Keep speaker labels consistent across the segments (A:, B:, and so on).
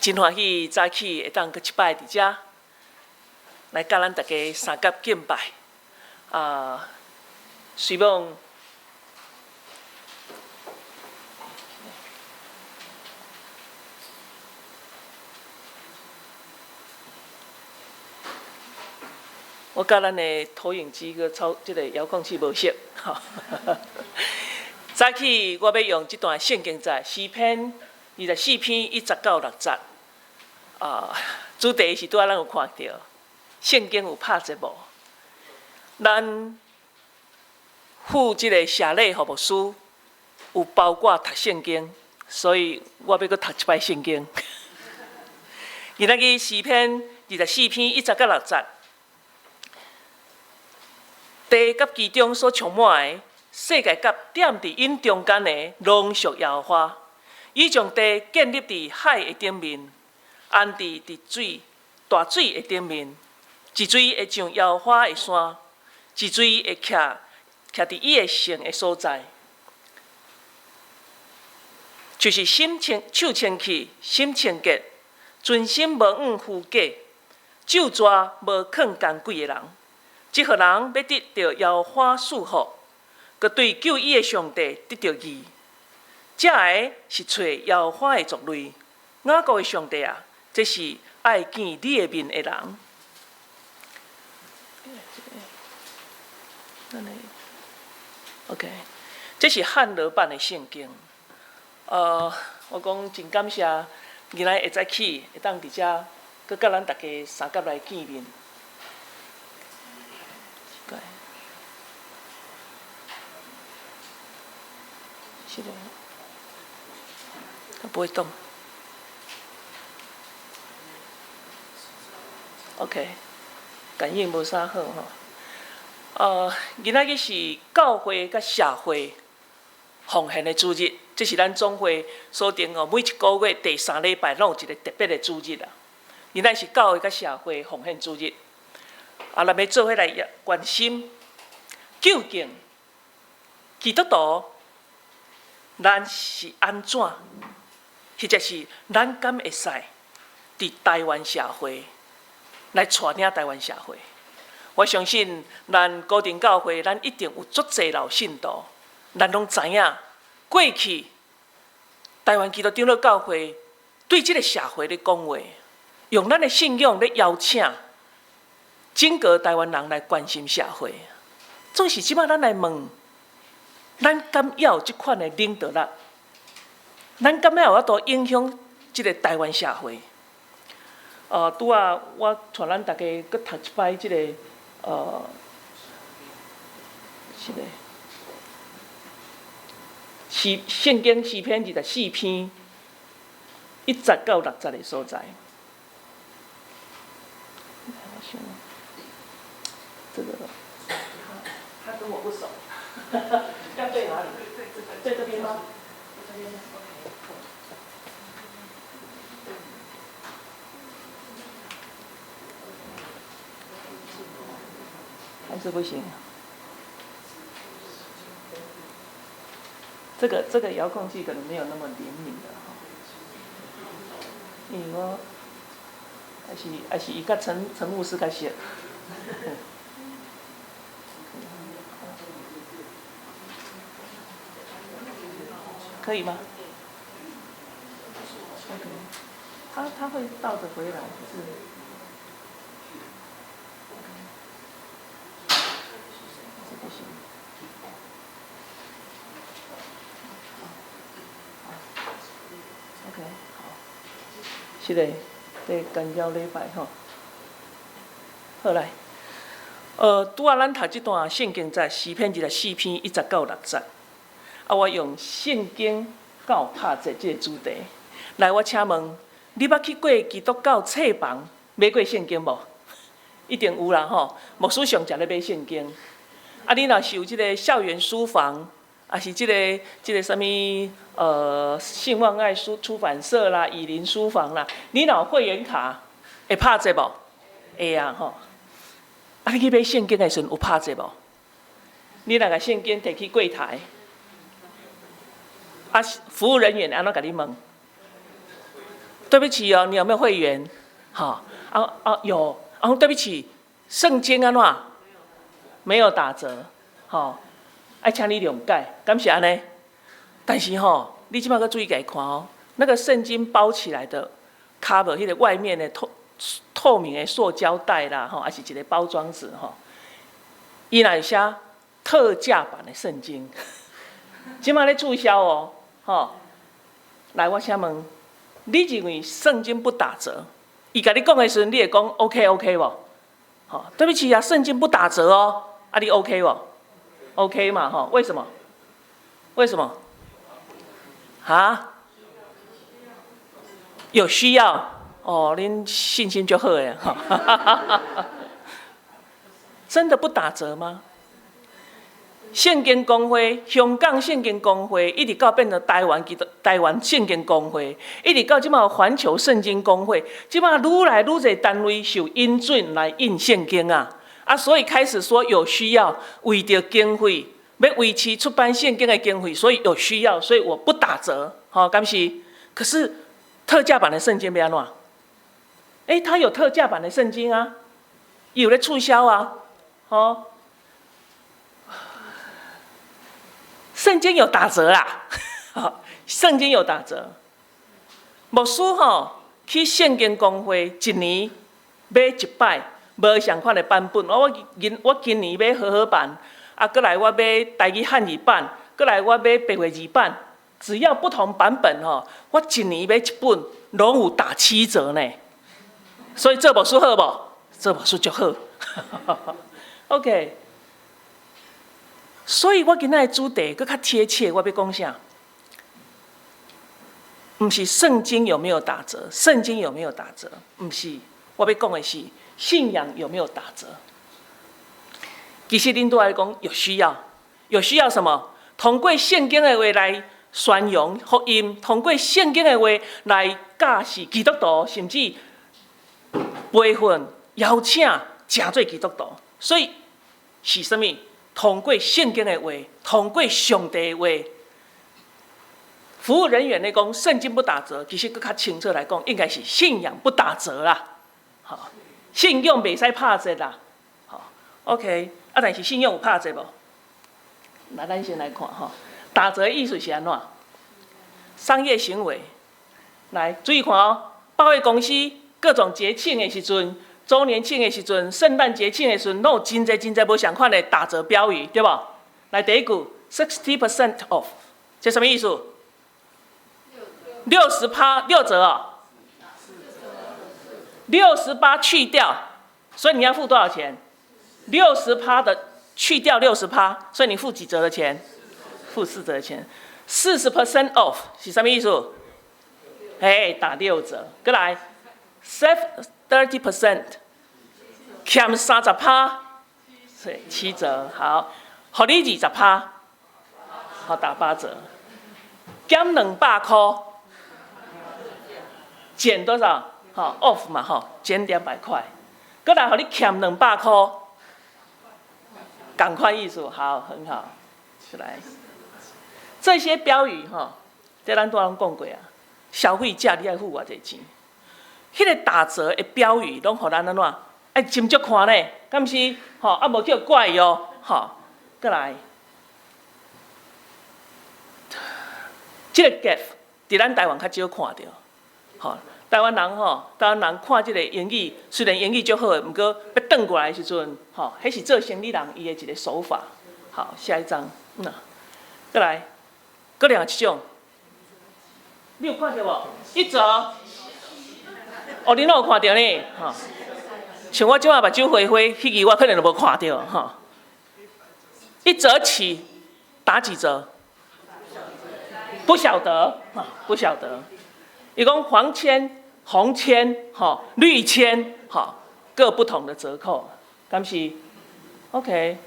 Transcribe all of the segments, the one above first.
A: 真欢喜早起会当搁一摆伫遮来甲咱大家三甲敬拜。希望我甲咱的投影机个即个遥控器无熟，吼。早起我要用即段圣经在诗篇24篇1到6节，主题是拄仔咱有看到，圣经有拍节无？咱付即个社礼服务师有包括读圣经，所以我要搁读一摆圣经。今仔日诗篇24篇1到6节。地甲其中所充满的，世界甲点伫因中间的，拢属耶和华。伊将地建立伫海的顶面，安置伫大水的顶面。一水会上耶和华的山，一水会徛伫伊的圣的所在。就是手清气，心清洁，存心无误虚假，咒詛无藏奸诡的人。即号人要得到耶和华赐福，佮对救伊的上帝得到义。这个是找耶和华的族类，雅各的上帝啊，这是爱见你的面的人。OK， 这是汉罗版的圣经。我讲真感谢，今仔会早起会当伫遮，佮甲咱大家三甲来见面。是的，它不会动。OK， 感应无啥好吼。今仔日是教会甲社会奉献的主日，这是咱总会所定每一个月第3礼拜拢有一个特别的主日啊。今仔是教会甲社会奉献主日，咱要做伙来关心，究竟基督徒。咱是安怎，或者是咱敢会使伫台湾社会来带领台湾社会？我相信咱高定教会，咱一定有足侪老信徒，咱拢知影过去台湾基督长老教会对这个社会咧讲话，用咱的信仰咧邀请整个台湾人来关心社会。总是即摆咱来问。咱敢要有即款的领导力？咱敢要有法度影响即个台湾社会？拄仔我带咱大家搁读一摆即个是咧圣经诗篇24篇1到6节的所在。这个他跟我不熟。要对哪里？对这边吗？这边。还是不行。这个遥控器可能没有那么灵敏的哈。因为我还是伊甲陈牧师较熟。可以吗？他会倒着回来，是。这不行。OK， 好。是嘞，这干扰礼拜吼。好来，拄仔咱读这段圣经在诗篇24篇1到6节。我用圣经教拍者这个主题来，我请问，你捌去过基督教册房买过圣经无？一定有啦吼，牧师上常咧买圣经。你若是有即个校园书房，还是即个什么信望爱出版社啦、以林书房啦，你若有会员卡会拍者无？会啊吼。你去买圣经的时阵有拍者无？你若甲圣经摕去柜台。服务人员安怎甲你问？对不起哦，你有没有会员？好，有，对不起，圣经安怎没有打折？好，爱请你谅解，感谢安尼。但是你即摆要注意来看哦，那个圣经包起来的 cover， 迄个外面的透明的塑胶袋啦，还是一个包装纸伊若写特价版的圣经，即摆咧促销哦，来，我请问，你认为圣经不打折？伊甲你讲的时阵，你会讲 OK 无？对不起啊，圣经不打折哦，你 OK 无 ？OK 嘛为什么？为什么？有需要哦，恁信心就好诶真的不打折吗？圣经公会，香港圣经公会，一直到变成台湾圣经公会，一直到即马环球圣经公会，即马愈来愈侪单位受引准来印圣经所以开始说有需要，为着经费，要维持出版圣经的经费，所以有需要，所以我不打折，敢是？可是特价版的圣经要安怎？它有特价版的圣经有咧促销圣经有打折啦，圣经有打折。牧师去圣经公会一年买一摆，无相款的版本。我今年买和合版，过来我买台语汉语版，过来我买白话字版。只要不同版本我一年买一本，拢有打7折呢。所以这本书好无？这本书就好。OK。所以我今仔的主题更较贴切，我要讲啥？不是圣经有没有打折，圣经有没有打折？不是，我要讲的是信仰有没有打折。其实恁都来讲有需要，有需要什么？通过圣经的话来宣扬福音，通过圣经的话来教示基督徒，甚至培训、邀请真做基督徒。所以是什么？通过圣经的话，通过上帝的话，服务人员来讲，圣经不打折，其实更较清楚来讲，应该是信仰不打折啦。信用袂使拍折啦。OK， 但是信用有拍折无？那咱先来看打折的意思是安怎？商业行为，来注意看百货公司各种节庆的时阵。周年庆的时阵、圣诞节庆的时阵，拢有真侪无相款的打折标语，对无？来第一句 60% off， 这什么意思？60%， 6折68去掉，所以你要付多少钱？60%的去掉60%，所以你付几折的钱？付4折的钱。40% off 是什么意思？打6折。过来 30%， 欠30%，所以7折。好，互你20%，好打8折。减200块，减多少？off 嘛减200块。过来，互你欠200块，赶快意思，好，很好，出来。这些标语这咱都讲过消费者你爱付偌济钱？迄个打折的标语，拢互咱安怎？爱斟酌看呢，敢是？无叫怪哦，过来，这个 gap 伫咱台湾较少看到，台湾人看这个英语，虽然英语足好的，毋过要转过来的时阵，迄是做生意人伊的一个手法。好，下一张，过来，搁另外一种，你有看到无？1折。你哪有看到呢？像我即马目睭灰灰，迄支我可能就无看到1折起打几折？不晓得，不晓得。伊讲黄签、红签、绿签，各不同的折扣，敢是 ？OK。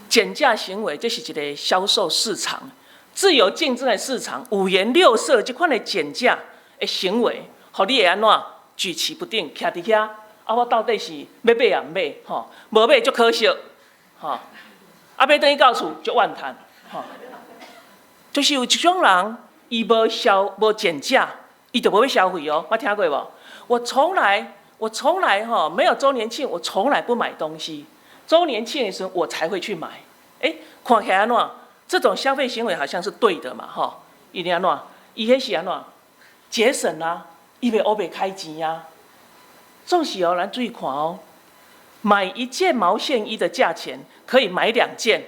A: 减价行为，这是一个销售市场，自由竞争的市场，五颜六色这款的减价的行为。互你会安怎举棋不定，徛伫遐我到底是要买也毋买无买足可惜买等于到厝足怨叹就是有一种人，伊无减价，伊就无要消费哦，捌听过无？我从来没有周年庆，我从来不买东西。周年庆的时候我才会去买。看起来安怎？这种消费行为好像是对的嘛，伊定安怎？伊迄是安怎？节省啊，伊袂黑白开钱啊。总是哦，咱注意看哦，买一件毛线衣的价钱可以买2件。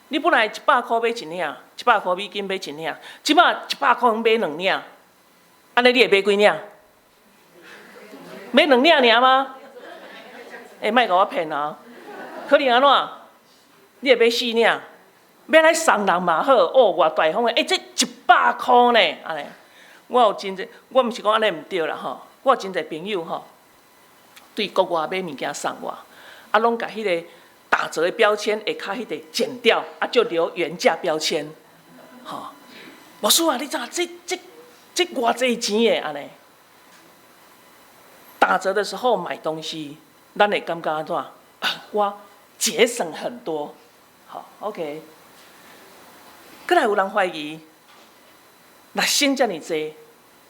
A: 你本来100块买一领，100块美金买一领，即马100块买2领，安尼你会买几领？买2领尔吗？莫甲我骗啊！可能安怎？你会买4领，要来送人嘛好，偌大方的，这100块呢，安尼。我有真侪，我毋是讲安尼毋对啦我有真侪朋友对国外买物件送我，拢甲迄个打折的标签下骹迄个剪掉，就留原价标签。无输啊！你知影这偌济钱的安尼？打折的时候买东西，咱会感觉安怎？我节省很多。好 ，OK。再来有人怀疑，那薪这么济，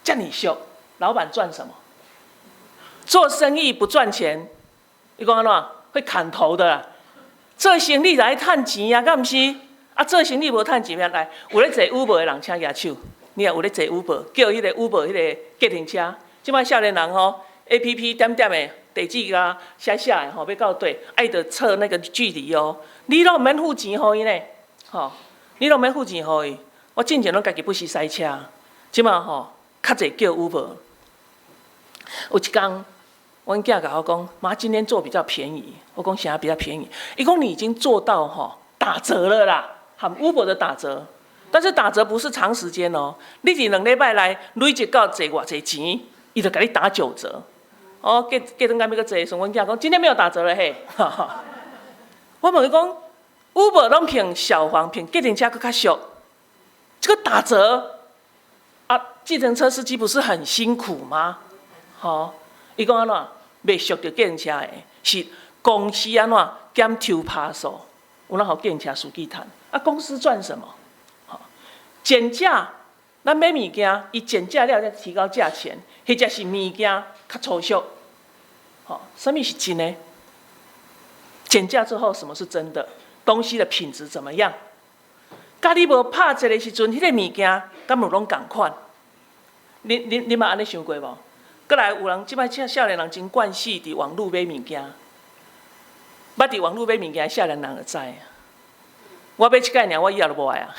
A: 这么俗，老板赚什么？做生意不赚钱，你讲安怎？会砍头的啦。做生意来趁钱啊，敢毋是？做生意无趁钱，来有咧坐 Uber 的人请举手。你也有咧坐 Uber， 叫迄个 Uber 迄个计程车。即摆少年人APP 点点的地址啊写的要到对，得测那个距离哦。你拢毋免付钱互伊呢，你拢毋免付钱互伊。我之前拢家己不时塞车，即摆较侪叫 Uber。有一天，阮囝甲我讲：“妈，今天做比较便宜。”我讲：“啥比较便宜？”伊讲：“你已经做到打折了啦，含 Uber 的打折。但是打折不是长时间哦，你是2礼拜来累积到坐偌济钱，伊就给你打9折。过阵间要搁坐，孙阮囝讲：“今天没有打折了嘿。”我问伊讲 ：“Uber 拢骗小黄，骗计程车搁较俗，这个打折计程车司机不是很辛苦吗？”伊讲安怎？袂俗着计程车的，是公司安怎减抽趴数，有哪互计程车司机赚？公司赚什么？减价，咱买物件，伊减价了再提高价钱，或者是物件较粗俗。什么是真的？减价之后，什么是真的？东西的品质怎么样？甲你无拍折的时阵，迄个物件敢有拢共款？你嘛安尼想过无？过来有人即摆少年人真惯势伫网络买物件，捌伫网络买物件，少年人就知。我买一概念，我以后就无爱啊。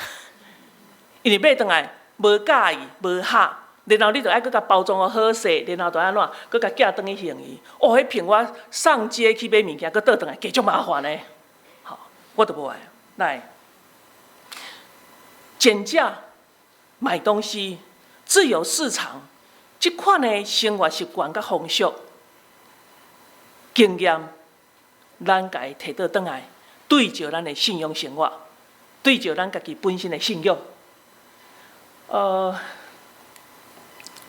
A: 因为买回来无介意、无合，然后你就爱搁甲包装好势，然后就安怎，搁甲寄转去行伊。迄骗我上街去买物件，搁倒转来，加足麻烦呢。我就无爱。来，减价买东西，自由市场，这款的生活习惯甲风俗、经验，咱家摕倒转来，对照咱的信用生活，对照咱家己本身的信用。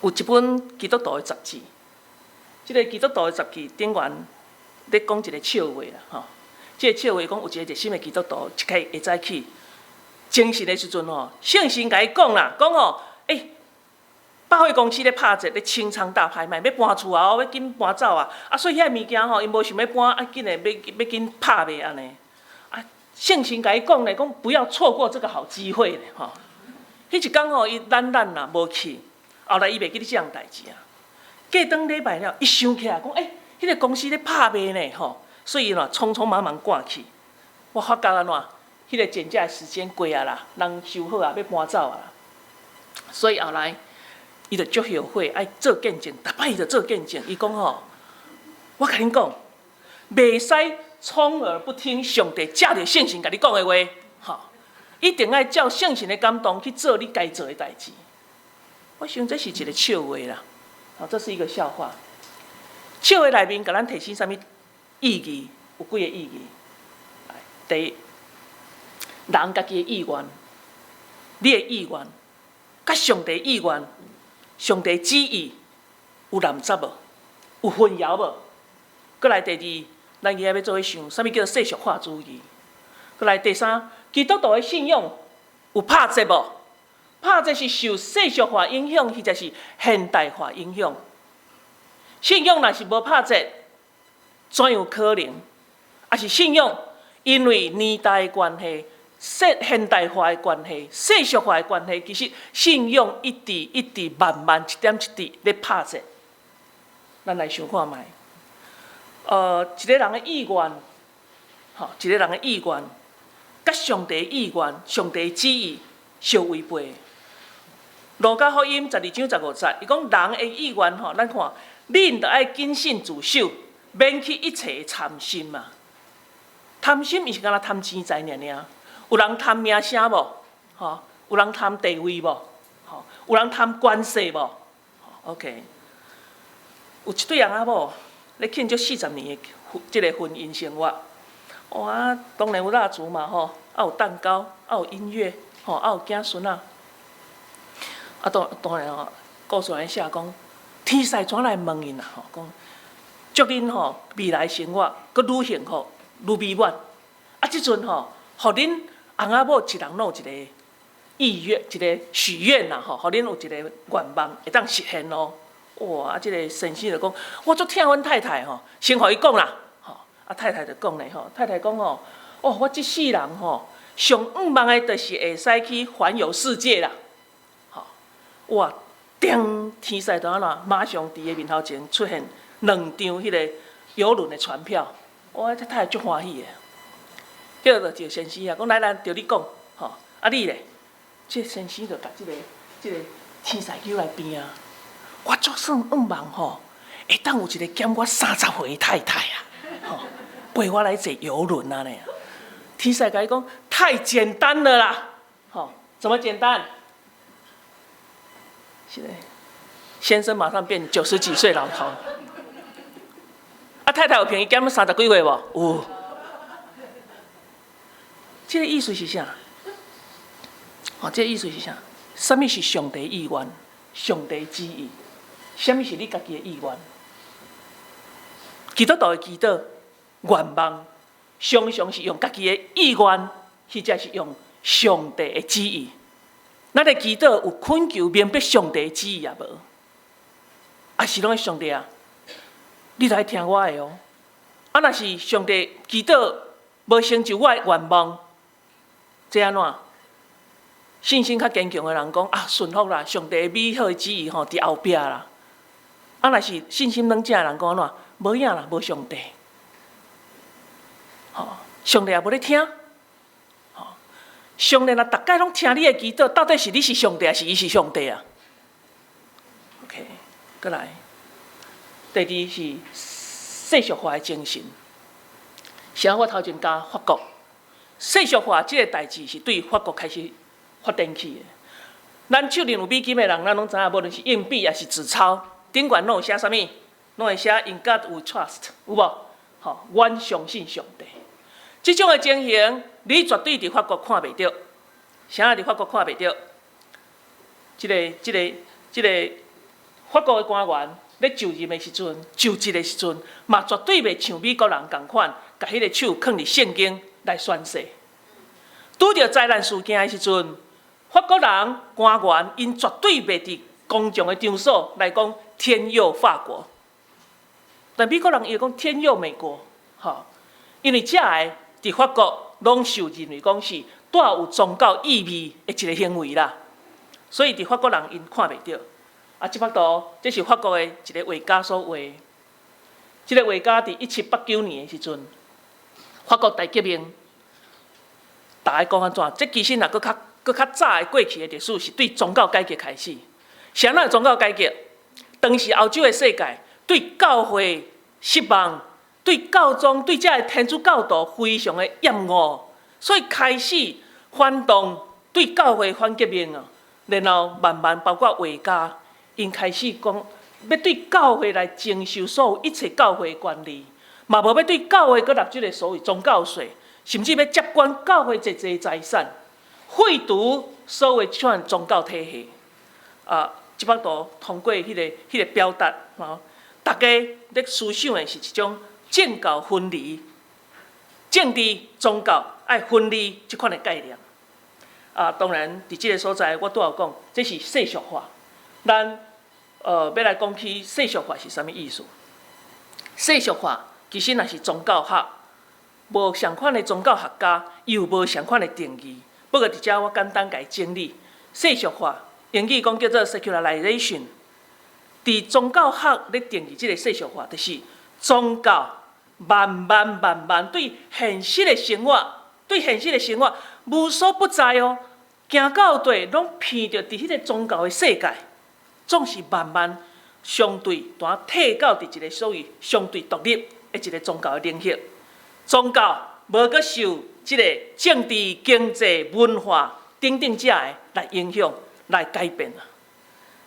A: 有一本基督徒的杂志，这个基督徒的杂志顶悬咧讲一个笑话啦，这个笑话讲有一个热心的基督徒，一开会早起，精神的时阵圣神甲伊讲啦，讲百货公司咧拍折咧清仓大拍卖，要搬厝啊，要紧搬走啊，所以遐物件因无想要搬，紧诶要紧拍卖安尼。圣神甲伊讲咧，讲不要错过这个好机会咧，迄一天伊懒啦无去，后来伊袂记得这样代志啊。过当礼拜了，伊想起来讲，迄个公司咧拍卖呢，所以匆匆忙忙赶去。我发觉安怎，迄个减价时间过啊啦，人收好啊，要搬走啊啦。所以后来，伊就足后悔，爱做见证，逐摆伊就做见证。伊讲我甲恁讲，袂使充耳不听上帝借着圣神甲你讲的话，一定爱照圣神的感动去做你该做的代志。我想这是一个笑话啦，这是一个笑话。笑话内面甲咱提醒啥物意义？有几个意义。第一，人家己的意愿，你的意愿，甲上帝意愿、上帝旨意有染杂无？有混淆无？过来第二，咱今仔要做伙想，啥物叫做世俗化主义？过来第三，基督徒的信用有拍折无？拍这是受世俗化影响，或者是现代化影响。信仰若是无拍这，怎有可能？也是信仰，因为年代的关系、现代化的关系、世俗化的关系，其实信仰一直慢慢一点一滴咧拍这。咱来想看卖，一个人的意愿，一个人的意愿，甲上帝的意愿、上帝的旨意相违背。路加福音12章15节，伊讲人的意愿咱看，恁着爱谨慎自守，免去一切的贪心嘛。贪心伊是敢若贪钱财尔尔，有人贪名声无？有人贪地位无？有人贪关系无？OK。有一对翁仔某咧庆祝40年的即个婚姻生活，哇，当然有蜡烛嘛有蛋糕，有音乐，有囝孙仔。当然故事来写讲，天使怎来问因讲祝恁未来生活阁愈幸福愈美满。即阵互恁翁仔某一人拢有一个意愿，一个许愿互恁有一个愿望会当实现咯。哇！即个先生就讲，我足疼阮太太先互伊讲啦。太太就讲咧太太讲我即世人上愿望的，就是会使去环游世界啦。哇！叮，天使就安怎，马上伫个面头前出现2张迄个邮轮的船票。哇！这太太足欢喜的，叫着先生讲来，着你讲你咧？这先生就甲即个天使叫来边啊。我足算愿望会当有一个减我30岁的太太陪我来坐游轮啊呢。天使甲伊讲太简单了啦，怎么简单？是嘞，先生马上变90几岁老头。太太有便宜减30几岁无？有。这个意思是啥？这个意思是啥？什么是上帝意愿？上帝旨意？什么是你家己的意愿？基督徒的祈祷、愿望，常常是用家己的意愿，或者是用上帝的旨意。咱的祈祷有恳求明白上帝的旨意也无？还是拢是上帝啊？你来听我的哦。若是上帝祈祷无成就我的愿望，这安怎？信心较坚强的人讲顺服啦，上帝美好的旨意伫后壁啦。若是信心软正的人讲安怎？无影啦，无上帝。上帝也无咧听。上帝若逐摆拢听你的祈祷，到底是你是上帝，还是伊是上帝啊 ？OK， 过来。第二是世俗化的精神。像我头前讲法国，世俗化这个代志是对法国开始发展起的。咱手里有美金的人，咱拢知影，无论是硬币还是纸钞，顶悬拢有写啥物？拢会写 In God We Trust， 有无？阮相信上帝。这种的情形，你绝对伫法国看袂到。啥伫法国看袂到？这个法国的官员咧就任的时阵，就职的时阵，嘛绝对袂像美国人共款，甲迄个手放伫圣经来宣誓。拄着灾难事件的时阵，法国人官员因绝对袂伫公众的场所来讲天佑法国。但美国人伊讲天佑美国，因为遮个伫法国拢受认为讲是带有宗教意味的一个行为啦，所以伫法国人因看袂到。这幅图这是法国的一个画家所画。这个画家伫1789年的时阵，法国大革命，大家讲安怎？这其实若搁较早的过去的历史是对宗教改革开始。啥物宗教改革？当时欧洲的世界对教会失望，对教宗、对这个天主教徒非常的厌恶，所以开始反动，对教会反革命啊。然后慢慢包括画家，因开始讲要对教会来征收所有一切教会的权利，嘛无要对教会搁纳这个所谓宗教税，甚至要接管教会一切财产，废除所有像宗教体系。这幅图通过迄个表达，大家咧思想的是一种政教分离、政治宗教爱分离这款的概念。当然伫即个所在，我拄有讲，这是世俗化。咱要来讲起世俗化是啥物意思？世俗化其实若是宗教学，无相款的宗教学家，又无相款的定义。不过伫遮我简单甲伊整理，世俗化英语讲叫做 secularization。伫宗教学咧定义即个世俗化，就是宗教万对现实的生活，无所不在哦。行到底拢偏着伫迄个宗教的世界，总是相对单退到伫一个所谓相对独立的一个宗教的领域。宗教无阁受即个政治、经济、文化等等者的来影响、来改变啊。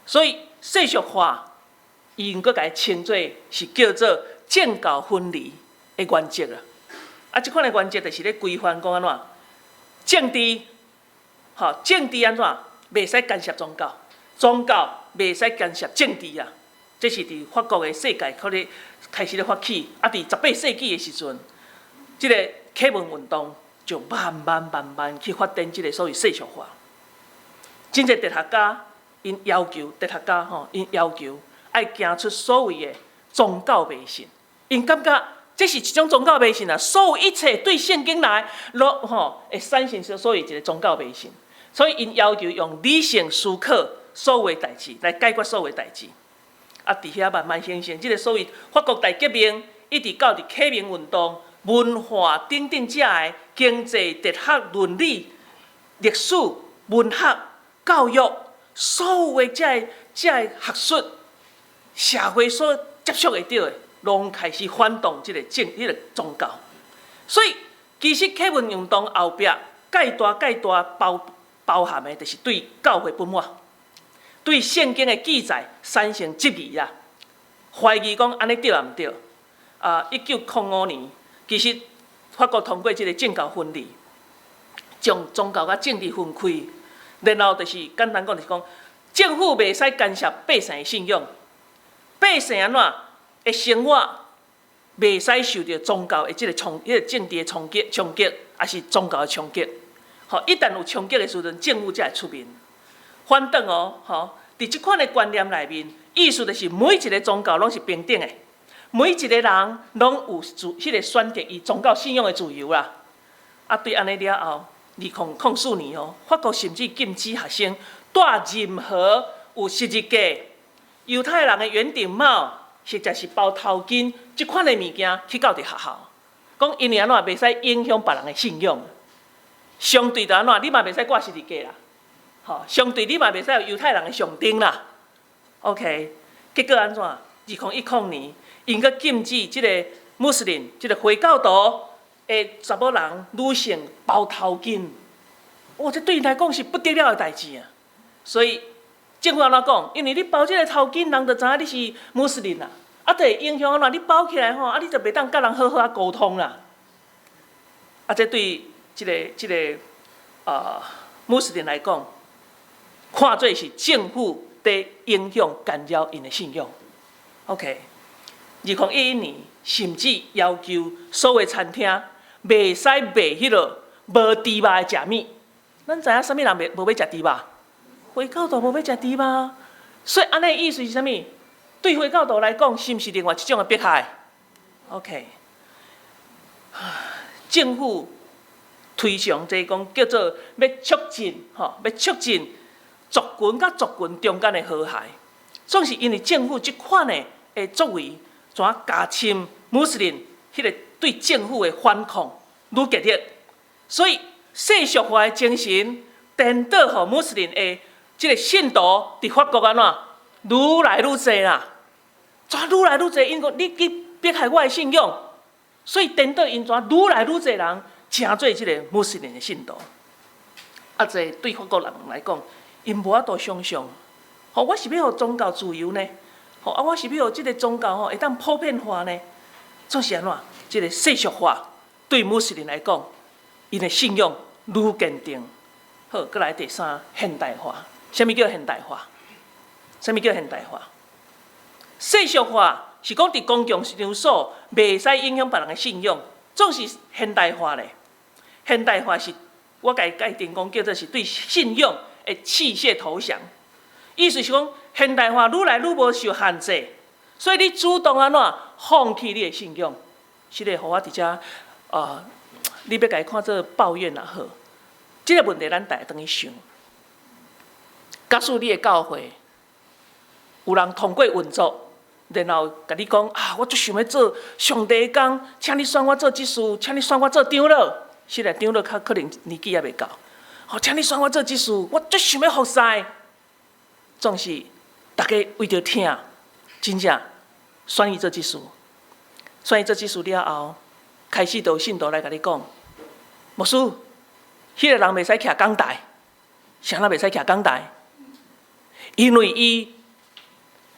A: 所以世俗化，伊阁甲伊称作是叫做政教分离的原则啊。啊，即款的原则就是咧规范讲安怎政治，政治安怎袂使干涉宗教，宗教袂使干涉政治啊。这是伫法国的世界开始咧发起，啊，伫18世纪的时阵，即个启蒙运动就慢慢去发展即个所谓世俗化。真侪哲学家因要求爱行出所谓的宗教迷信，因感觉这是一种宗教迷信啊，所有一切对圣经来，会产生所谓一个宗教迷信。所以因要求用理性思考所有的代志来解决所有的代志。啊，伫遐慢慢形成即个所谓法国大革命，一直到伫启蒙运动、文化等等者的经济、哲学、伦理、历史、文学、教育，所有的这个学术、社会所接触会到的，拢开始反动即个宗教。所以，其实启蒙运动后壁介大包含的，就是对教会不满。对圣经的记载产生质疑啊，怀疑讲安尼对啊毋对？1905年，其实法国通过即个政教分离，将宗教甲政治分开，然后就是简单讲就是讲，政府袂使干涉百姓的信仰，百姓安怎的生活袂使受到宗教的即个政治的冲击，也是宗教的冲击。一旦有冲击的时阵，政府才会出面。反正伫即款的观念内面，意思就是每一个宗教拢是平等的，每一个人拢有迄个选择伊宗教信仰的自由啦。啊，对安尼了后，2004年法国甚至禁止学生戴任何有十字架、犹太人的圆顶帽，或者是包头巾即款的物件去到伫学校，讲因为安怎袂使影响别人的信仰。相对的安怎，你嘛袂使挂十字架啦。相对你嘛袂使有犹太人的象征啦。OK， 结果安怎？2010年，因阁禁止即个穆斯林、即个回教徒的查某人女性包头巾。哇，这对因来讲是不得了的代志啊！所以政府安怎讲？因为你包即个头巾，人就知影你是穆斯林啦。啊，就会影响安怎？你包起来啊，你就袂当甲人好好沟通啦。啊，这对即个穆斯林来讲，看做是政府在影响干扰因的信仰。OK，2011年甚至要求所有餐厅袂使卖迄落无猪肉的食物。咱知影啥物人无要食猪肉？回教徒无要食猪肉，所以安尼意思是啥物？对回教徒来讲，是毋是另外一种的迫害 ？OK， 政府推崇即讲叫做要促进族群甲族群中间的和谐，总是因为政府即款的作为，怎加深穆斯林迄个对政府的反抗愈激烈，所以世俗化的精神颠倒互穆斯林的即个信徒伫法国安怎愈来愈侪啦，愈来愈侪，因为你迫害我的信仰，所以颠倒因愈来愈侪人成做即个穆斯林的信徒。啊，这对法国人来讲，因无法度想象，我是要互宗教自由呢？我是要互即个宗教会当普遍化呢？总是安怎？即个世俗化对穆斯林来讲，因的信仰愈坚定。好，再来第三，现代化。什么叫现代化？什么叫现代化？世俗化是讲伫公共场所袂使影响别人的信仰，总是现代化咧。现代化是我家定讲叫做是对信用的弃械投降。意思是讲，现代化愈来愈无受限制，所以你主动安怎放弃你的信用，是个互我伫遮你要家看做抱怨也好，即个问题咱家当去想。假使你的教会有人通过运作，然后甲你讲我最想要做上帝的工，请你选我做执事，请你选我做长老。是啦，长老可能年纪也未到，请你选我做执事，我最想要服侍。总是大家为着听，真正选伊做执事，选伊做执事了后，开始就有信徒来甲你讲，牧师，迄个人袂使徛讲台，谁人袂使徛讲台？因为伊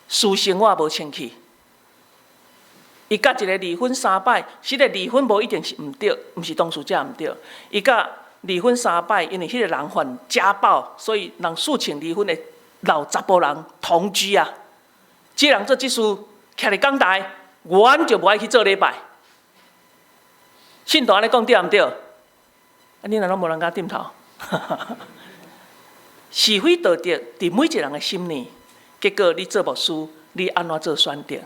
A: 私生活无清气，伊甲一个离婚3摆，是个离婚无一定是毋对，毋是当事者毋对，伊甲离婚3摆，因为迄个人犯家暴，所以人诉请离婚的老查甫人同居啊。即个人做执事，徛伫讲台，原就无爱去做礼拜。信徒安尼讲对毋对？你难道无人甲点头？是非道德伫每一个人的心里。结果你做牧师，你安怎做选择？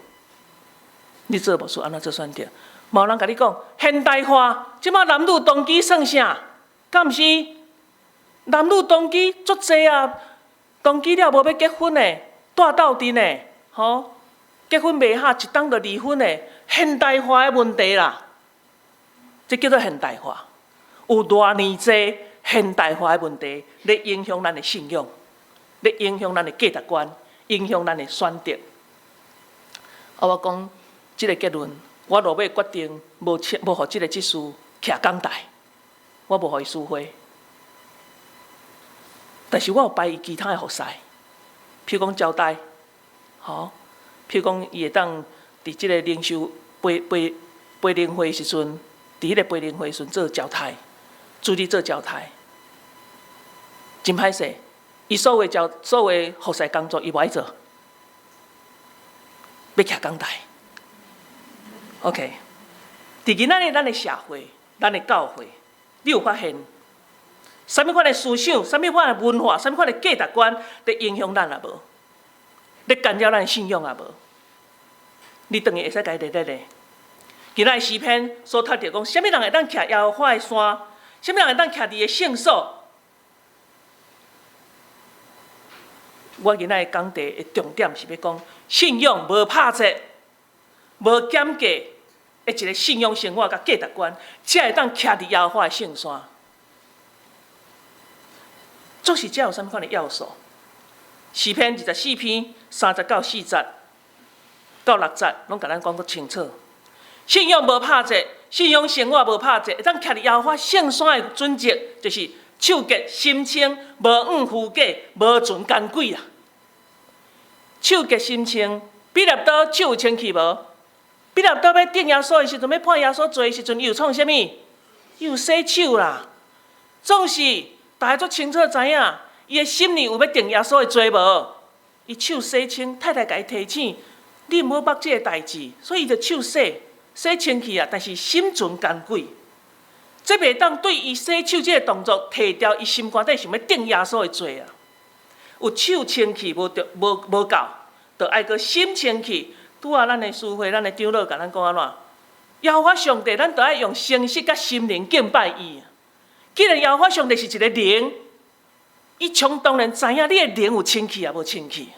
A: 你做牧师安怎做选择？无人甲你讲现代化，即摆男女同居算啥？敢毋是？男女同居足济啊！同居了无要结婚的，带斗阵的，结婚袂合一档就离婚的，现代化的问题啦。这叫做现代化。有偌尼济现代化的问题，咧影响咱的信用，咧影响咱的价值观，影响咱的选择。我讲即个结论，我落尾决定无互即个执事徛讲台，我无互伊输会。但是我有排伊其他的服侍，譬如讲招待，譬如讲伊会当伫即个灵修培灵会时阵，伫迄个培灵会时阵做招待，助理做招待，真歹势。伊所有服侍工作，伊无爱做，要徛讲台。OK， 伫今仔日咱的社会，咱的教会，你有发现？什么款的思想、什么款的文化、什么款的价值观，在影响咱也无，在干扰咱的信用也无。你等于会使家己咧咧。今仔诗篇所读着讲，什么人会当徛耶和华的山？什么人会当徛伫个圣所？我今仔讲题的重点是要讲，信用无拍折、无减价的一个信用生活甲价值观，才会当徛伫耶和华的圣山。总是这有啥物款的要素？诗篇24篇30到40到60，拢甲咱讲得清楚。信用无拍折，信用生活无拍折，会当徛伫耶和华圣山的准则，就是手洁心清，无怨负假，无存奸鬼啊。手洁心清，彼得倒手有清气无？彼得倒要定耶稣的时阵，要判耶稣罪的时阵，伊有创啥物？伊有洗手啦。总是。大家足清楚知影，伊的心里有要定耶稣的罪无？伊手洗清，太太甲伊提醒，你毋好捌即个代志，所以伊就手洗清气啊。但是心存奸鬼，这袂当对伊洗手即个动作提掉伊心肝底想要定耶稣的罪啊。有手清气无够，就爱个心清气。拄啊，咱的师会、咱的长老甲咱讲安怎？耶和华上帝，咱就爱用诚实甲心灵敬拜伊。既然耶和华上帝是一个灵，伊当然知影你的灵有清气也无清气，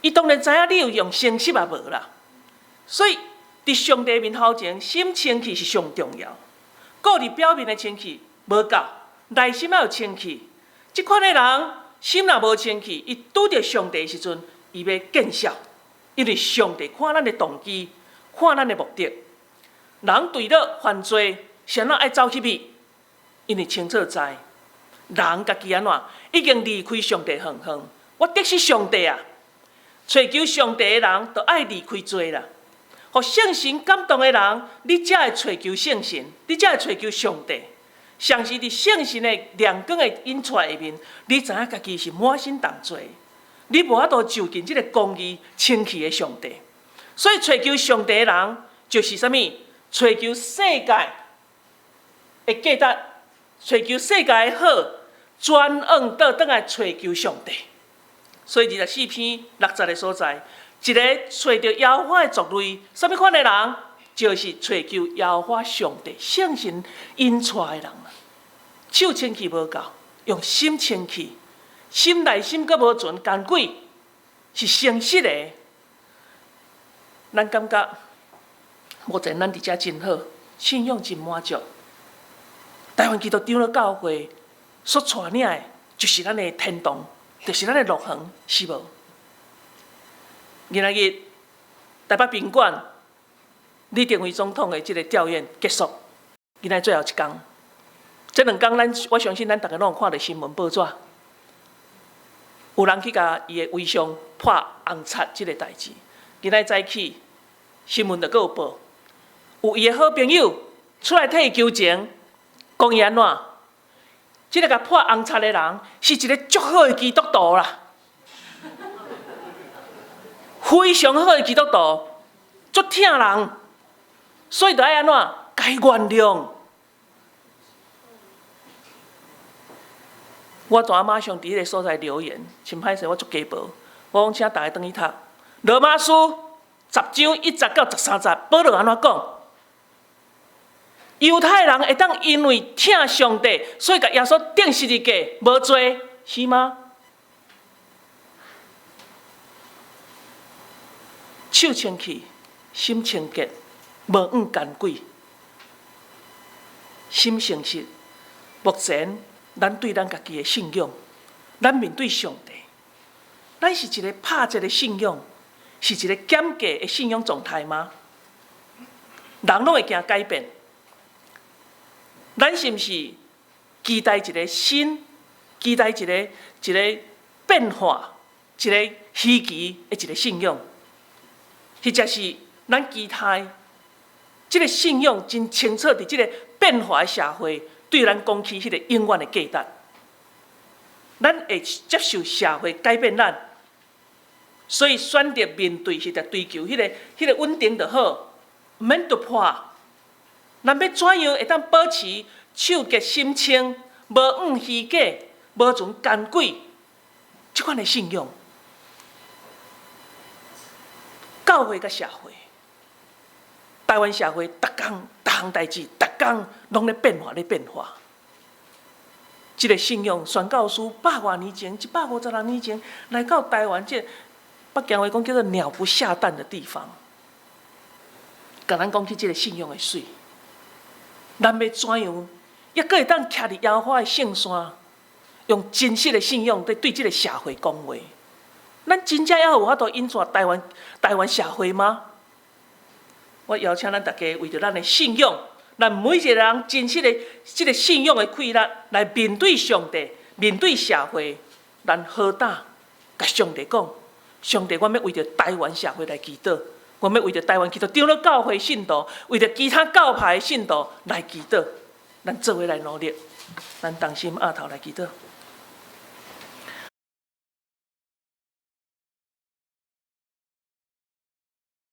A: 伊当然知影你有用诚实也无啦。所以伫上帝面头前，心清气是上重要。顾伫表面的清气无够，内心要有清气。即款的人心若无清气，伊拄着上帝的时阵，伊要见笑，因为上帝看咱的动机，看咱的目的。人对了犯罪，谁人爱走去比？因为清楚知，人家己安怎已经离开上帝远远。我得是上帝啊！追求上帝的人，就爱离开罪啦。互圣神感动的人，你才会追求圣神，你才会追求上帝。像是伫圣神的亮光的引出下面，你知影家己是满身重罪，你无法度就近这个公义清气的上帝。所以追求上帝的人，就是啥物？追求世界的价值。追求世界的好，转往倒转来追求上帝。所以24篇60个所在，一个找到耶和华的族类，什么款的人？就是追求耶和华上帝圣神引出来的人。手清气无够，用心清气，心内心阁无存奸鬼，是诚实的。咱感觉目前咱伫遮真好，信仰真满足。台湾基督长老教会所带领的，就是咱的天堂，就是咱的乐园，是无？今仔日台北宾馆李登辉总统的这个吊唁结束，今仔最后一天。这2天，我相信咱大家拢有看到新闻报纸，有人去甲伊的遗像破红擦这个代志。今仔早起新闻就阁有报，有伊的好朋友出来替伊求情，讲伊安怎？这个甲破红擦的人是一个足好的基督徒啦，非常好的基督徒，足疼人，所以就爱安怎？该原谅。我大马上伫迄个所在留言，真歹势，我足家暴。我讲请大家转去读《罗马书》10章1节到13节，保罗安怎讲？犹太人会当因为疼上帝，所以甲耶稣钉十字架，无罪，是吗？手清气，心清洁，无往奸鬼，心诚实。目前，咱对咱家己的信仰，咱面对上帝，咱是一个拍折的信仰，是一个减价的信仰状态吗？人拢会惊改变，咱是毋是期待一个新，期待一个变化，一个稀奇的一个信仰？或者是咱期待这个信仰真清楚伫这个变化的社会，对咱讲起迄个永远的价值，咱会接受社会改变咱，所以选择面对是在追求迄个稳定就好，毋免突破。咱要怎样会当保持手洁心清，无往虚假，无存奸鬼，即款的信仰？教会甲社会，台湾社会，逐项代志，逐工拢咧变化，咧变化。这个信仰宣教师100多年前，150年前来到台湾，这北京话讲叫做鸟不下蛋的地方，甲咱讲起这个信仰的水，咱要怎样，也阁会当徛伫耶和华的圣山，用真实的信仰对这个社会讲话。咱真正还有法度引导台湾社会吗？我邀请咱大家为着咱的信仰，咱每一个人真实的这个信仰的气力，来面对上帝，面对社会，咱好胆甲上帝讲：上帝，我要为着台湾社会来祈祷，我要为着台湾基督长老教会信徒，为着其他教派的信徒来祈祷。咱做伙来努力，咱同心压头来祈祷。